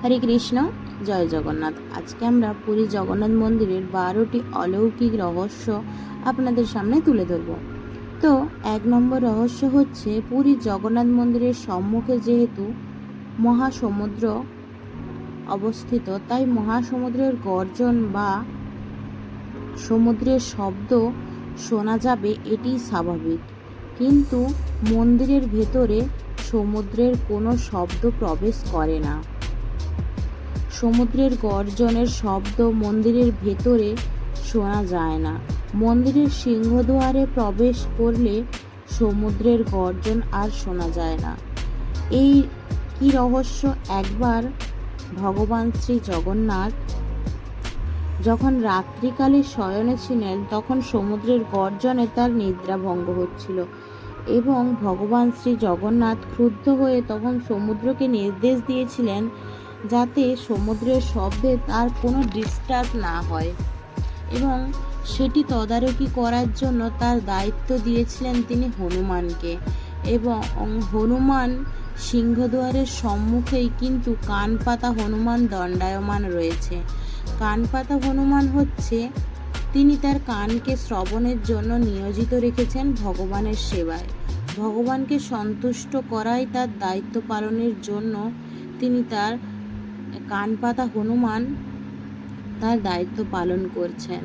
হরে কৃষ্ণ, জয় জগন্নাথ। আজকে আমরা পুরী জগন্নাথ মন্দিরের 12টি অলৌকিক রহস্য আপনাদের সামনে তুলে ধরব। তো 1 নম্বর রহস্য হচ্ছে, পুরী জগন্নাথ মন্দিরের সম্মুখে যেহেতু মহাসমুদ্র অবস্থিত, তাই মহাসমুদ্রের গর্জন বা সমুদ্রের শব্দ শোনা যাবে, এটি স্বাভাবিক। কিন্তু মন্দিরের ভেতরে সমুদ্রের কোনো শব্দ প্রবেশ করে না। সমুদ্রের গর্জনের শব্দ মন্দিরের ভেতরে শোনা যায় না। মন্দিরের সিংহদ্বারে প্রবেশ করলে সমুদ্রের গর্জন আর শোনা যায় না। এই কি রহস্য? একবার ভগবান শ্রী জগন্নাথ যখন রাত্রিকালে শয়নে ছিলেন, তখন সমুদ্রের গর্জনে তার নিদ্রাভঙ্গ হচ্ছিল এবং ভগবান শ্রী জগন্নাথ ক্রুদ্ধ হয়ে তখন সমুদ্রকে নির্দেশ দিয়েছিলেন যাতে সমুদ্রের শব্দে তার কোনো ডিস্টার্ব না হয়, এবং সেটি তদারকি করার জন্য তার দায়িত্ব দিয়েছিলেন তিনি হনুমানকে। এবং হনুমান সিংহদ্বারের সম্মুখেই কিন্তু কানপাতা হনুমান দণ্ডায়মান রয়েছে। কানপাতা হনুমান হচ্ছে, তিনি তার কানকে শ্রবণের জন্য নিয়োজিত রেখেছেন ভগবানের সেবায়। ভগবানকে সন্তুষ্ট করাই তার দায়িত্ব পালনের জন্য তিনি তার কানপাতা হনুমান তার দায়িত্ব পালন করছেন,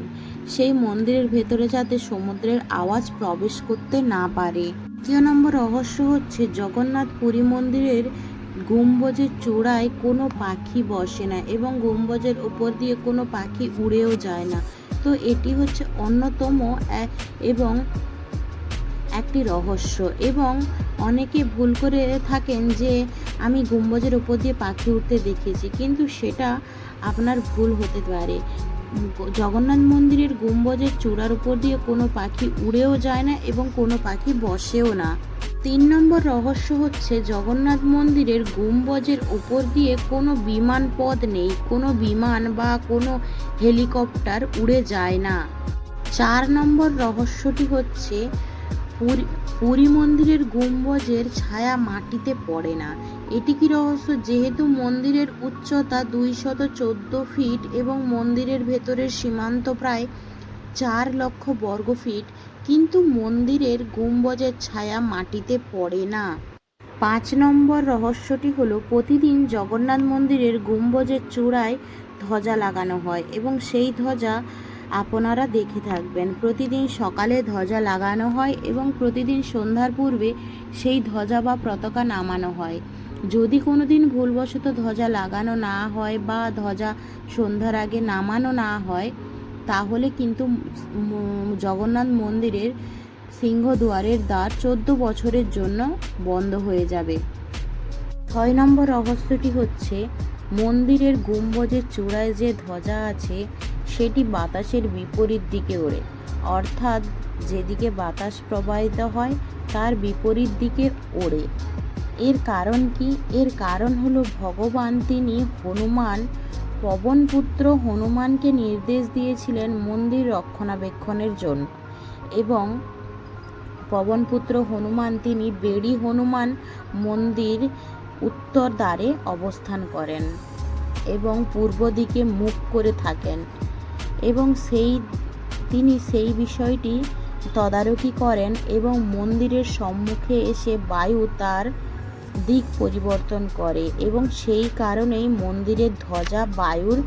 সেই মন্দিরের ভেতরে যাতে সমুদ্রের আওয়াজ প্রবেশ করতে না পারে। 2 নম্বর রহস্য হচ্ছে, জগন্নাথ পুরী মন্দিরের গম্বুজের চূড়ায় কোনো পাখি বসে না এবং গম্বুজের উপর দিয়ে কোনো পাখি উড়েও যায় না। তো এটি হচ্ছে অন্যতম এবং একটি রহস্য। এবং অনেকে ভুল করে থাকেন যে আমি গম্বুজের উপর দিয়ে পাখি উঠতে দেখেছি, কিন্তু সেটা আপনার ভুল হতে পারে। জগন্নাথ মন্দিরের গম্বুজের চূড়ার উপর দিয়ে কোনো পাখি উড়েও যায় না এবং কোনো পাখি বসেও না। 3 নম্বর রহস্য হচ্ছে, জগন্নাথ মন্দিরের গম্বুজের উপর দিয়ে কোনো বিমান পথ নেই, কোনো বিমান বা কোনো হেলিকপ্টার উড়ে যায় না। 4 নম্বর রহস্যটি হচ্ছে, পুরী মন্দিরের গম্বুজের ছায়া মাটিতে পড়ে না। এটি কি রহস্য? যেহেতু মন্দিরের উচ্চতা 214 ফিট এবং মন্দিরের ভেতরের সীমান্ত প্রায় 4 লক্ষ বর্গ ফিট, কিন্তু মন্দিরের গম্বুজের ছায়া মাটিতে পড়ে না। 5 নম্বর রহস্যটি হলো, প্রতিদিন জগন্নাথ মন্দিরের গম্বুজের চূড়ায় ধ্বজা লাগানো হয় এবং সেই ধ্বজা আপনারা দেখে থাকবেন। প্রতিদিন সকালে ধ্বজা লাগানো হয় এবং প্রতিদিন সন্ধ্যার পূর্বে সেই ধ্বজা বা পতাকা নামানো হয়। যদি কোনো দিন ভুলবশত ধ্বজা লাগানো না হয় বা ধ্বজা সন্ধ্যার আগে নামানো না হয়, তাহলে কিন্তু জগন্নাথ মন্দিরের সিংহদ্বারের দ্বার 14 বছরের জন্য বন্ধ হয়ে যাবে। 6 নম্বর রহস্যটি হচ্ছে, মন্দিরের গম্বুজের চূড়ায় যে ধ্বজা আছে সেটি বাতাসের বিপরীত দিকে ওড়ে, অর্থাৎ যেদিকে বাতাস প্রবাহিত হয় তার বিপরীত দিকে ওড়ে। এর কারণ কি? এর কারণ হলো, ভগবান তিনি হনুমান, পবনপুত্র হনুমানকে নির্দেশ দিয়েছিলেন মন্দির রক্ষণাবেক্ষণের জন্য, এবং পবনপুত্র হনুমান তিনি বেড়ি হনুমান মন্দির উত্তর দ্বারে অবস্থান করেন এবং পূর্ব দিকে মুখ করে থাকেন, এবং তিনি সেই বিষয়টি তদারকি করেন এবং মন্দিরের সম্মুখে এসে বায়ু তার দিক পরিবর্তন করে, এবং সেই কারণেই মন্দিরের ধ্বজা বায়ুর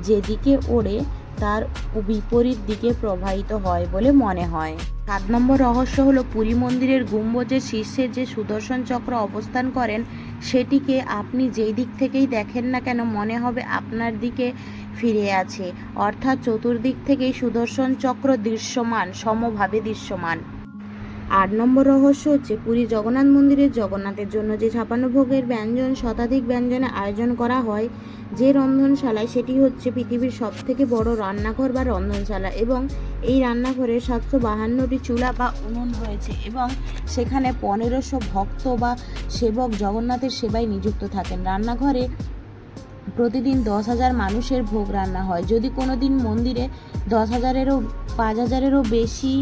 যেদিকে ওড়ে তার বিপরীত দিকে প্রবাহিত হয় বলে মনে হয়। 7 নম্বর রহস্য হলো, পুরী মন্দিরের গম্বুজের শীর্ষে যে সুদর্শন চক্র অবস্থান করেন, সেটিকে আপনি যেই দিক থেকেই দেখেন না কেন মনে হবে আপনার দিকে ফিরে আছে, অর্থাৎ চতুর্দিক থেকেই সুদর্শন চক্র দৃশ্যমান, সমভাবে দৃশ্যমান। 8 নম্বর রহস্য হচ্ছে, পুরী জগন্নাথ মন্দিরে জগন্নাথের জন্য যে 56 ভোগের ব্যঞ্জন, শতাধিক ব্যঞ্জনের আয়োজন করা হয় যে রন্ধনশালায়, সেটি হচ্ছে পৃথিবীর সবথেকে বড় রান্নাঘর বা রন্ধনশালা, এবং এই রান্নাঘরে 752টি চুলা বা উনুন রয়েছে এবং সেখানে 1500 ভক্ত বা সেবক জগন্নাথের সেবায় নিযুক্ত থাকেন। রান্নাঘরে প্রতিদিন 10,000 মানুষের ভোগ রান্না হয়। যদি কোনো দিন মন্দিরে 10,000-এরও 5,000-এরও বেশি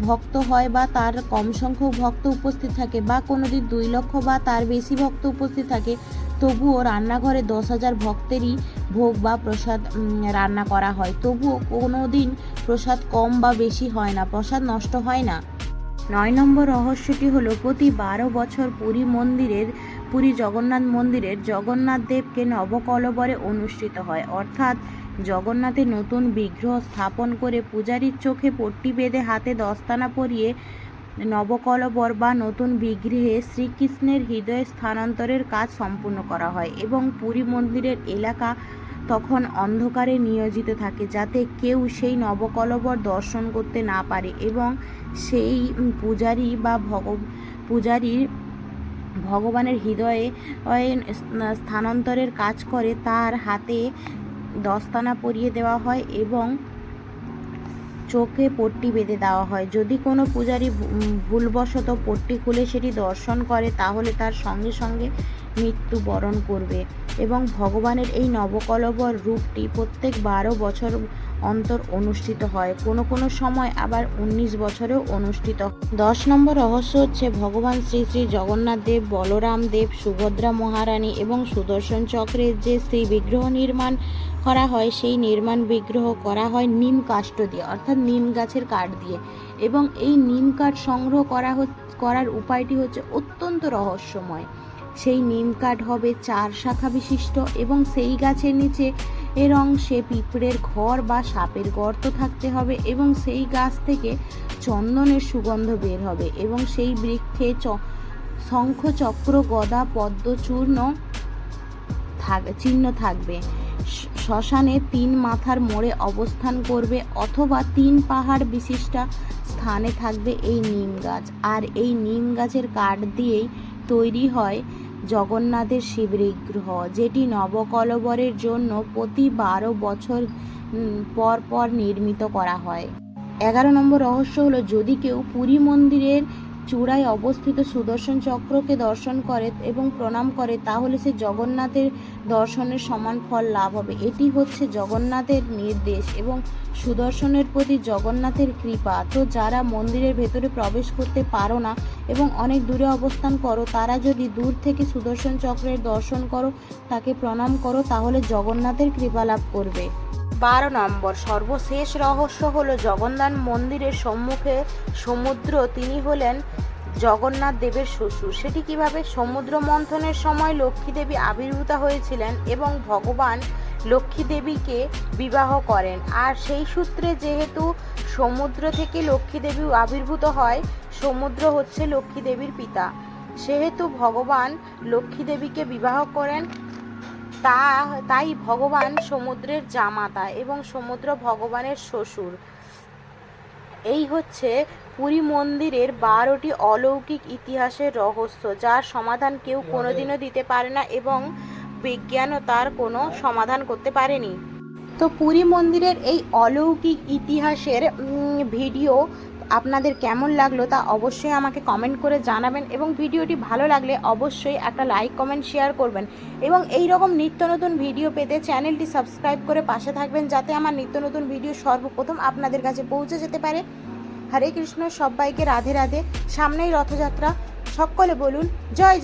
ভক্ত হয় বা তার কম সংখ্যক ভক্ত উপস্থিত থাকে, বা কোনো দিন 2 লক্ষ বা তার বেশি ভক্ত উপস্থিত থাকে, তবুও রান্নাঘরে 10,000 ভক্তেরই ভোগ বা প্রসাদ রান্না করা হয়, তবুও কোনো দিন প্রসাদ কম বা বেশি হয় না, প্রসাদ নষ্ট হয় না। 9 নম্বর রহস্যটি হলো প্রতি 12 বছর পুরী জগন্নাথ মন্দিরের জগন্নাথ দেবকে নবকলেবরে অনুষ্ঠিত হয়, অর্থাৎ জগন্নাথের নতুন বিগ্রহ স্থাপন করে পূজারীর চোখে পট্টি বেঁধে হাতে দস্তানা পরিয়ে নবকলেবর বা নতুন বিগ্রহে শ্রীকৃষ্ণের হৃদয়ে স্থানান্তরের কাজ সম্পূর্ণ করা হয় এবং পুরী মন্দিরের এলাকা তখন অন্ধকারে নিয়োজিত থাকে, যাতে কেউ সেই নবকলেবর দর্শন করতে না পারে এবং সেই পূজারীর ভগবানের হৃদয়ে স্থানান্তরের কাজ করে তার হাতে দস্তানা পরিয়ে দেওয়া হয় এবং চোখে পট্টি বেঁধে দেওয়া হয়। যদি কোনো পূজারী ভুলবশত পট্টি খুলে সেটি দর্শন করে তাহলে তার সঙ্গে সঙ্গে মৃত্যুবরণ করবে এবং ভগবানের এই নবকলেবর রূপটি প্রত্যেক 12 বছর অন্তর অনুষ্ঠিত হয়, কোনো সময় আবার 19 বছরেও অনুষ্ঠিত। 10 নম্বর রহস্য হচ্ছে ভগবান শ্রী শ্রী জগন্নাথ দেব, বলরাম দেব, সুভদ্রা মহারানী এবং সুদর্শন চক্রের যে শ্রী বিগ্রহ নির্মাণ করা হয়, সেই নির্মাণ বিগ্রহ করা হয় নিম কাষ্ঠ দিয়ে, অর্থাৎ নিম গাছের কাঠ দিয়ে, এবং এই নিম কাঠ সংগ্রহ করার উপায়টি হচ্ছে অত্যন্ত রহস্যময়। সেই নিম কাঠ হবে 4 শাখা বিশিষ্ট এবং সেই গাছের নিচে এর অংশে পিঁপড়ের ঘর বা সাপের গর্ত থাকতে হবে এবং সেই গাছ থেকে চন্দনের সুগন্ধ বের হবে এবং সেই বৃক্ষে শঙ্খ, চক্র, গদা, পদ্ম চিহ্ন থাকবে। শ্মশানে 3 মাথার মোড়ে অবস্থান করবে অথবা 3 পাহাড় বিশিষ্ট স্থানে থাকবে এই নিম গাছ, আর এই নিম গাছের কাঠ দিয়েই তৈরি হয় জগন্নাথের শিববিগ্রহ, যেটি নবকলেবরের জন্য প্রতি 12 বছর পর পর নির্মিত করা হয়। 11 নম্বর রহস্য হলো যদি কেউ পুরী মন্দিরের চূড়ায় অবস্থিত সুদর্শন চক্রকে দর্শন করে এবং প্রণাম করে তাহলে সে জগন্নাথের দর্শনের সমান ফল লাভ হবে। এটি হচ্ছে জগন্নাথের নির্দেশ এবং সুদর্শনের প্রতি জগন্নাথের কৃপা। তো যারা মন্দিরের ভেতরে প্রবেশ করতে পারো না এবং অনেক দূরে অবস্থান করো, তারা যদি দূর থেকে সুদর্শন চক্রের দর্শন করো, তাকে প্রণাম করো, তাহলে জগন্নাথের কৃপা লাভ করবে। 12 নম্বর সর্বশেষ রহস্য হলো জগন্নাথ মন্দিরের সম্মুখে সমুদ্র, তিনি হলেন জগন্নাথ দেবের শ্বশুর। সেটি কিভাবে? সমুদ্র মন্থনের সময় লক্ষ্মী দেবী আবির্ভূত হয়েছিলেন এবং ভগবান লক্ষ্মী দেবীকে বিবাহ করেন, আর সেই সূত্রে যেহেতু সমুদ্র থেকে লক্ষ্মী দেবী আবির্ভূত হয়, সমুদ্র হচ্ছে লক্ষ্মী দেবীর পিতা, সেহেতু ভগবান লক্ষ্মী দেবীকে বিবাহ করেন, তাই ভগবান সমুদ্রের জামাতা এবং সমুদ্র ভগবানের শ্বশুর। এই হচ্ছে পুরী মন্দিরের 12টি অলৌকিক ইতিহাসের রহস্য, যার সমাধান কেউ কোনোদিনও দিতে পারে না এবং বিজ্ঞানও তার কোনো সমাধান করতে পারেনি। তো পুরী মন্দিরের এই অলৌকিক ইতিহাসের ভিডিও আপনাদের কেমন লাগলো তা অবশ্যই আমাকে কমেন্ট করে জানাবেন এবং ভিডিওটি ভালো লাগলে অবশ্যই একটা লাইক, কমেন্ট, শেয়ার করবেন এবং এই রকম নিত্য নতুন ভিডিও পেতে চ্যানেলটি সাবস্ক্রাইব করে পাশে থাকবেন, যাতে আমার নিত্য নতুন ভিডিও সর্বপ্রথম আপনাদের কাছে পৌঁছে যেতে পারে। হরে কৃষ্ণ, সবাইকে রাধে রাধে। সামনেই রথযাত্রা, সকলে বলুন জয় জগন্নাথ।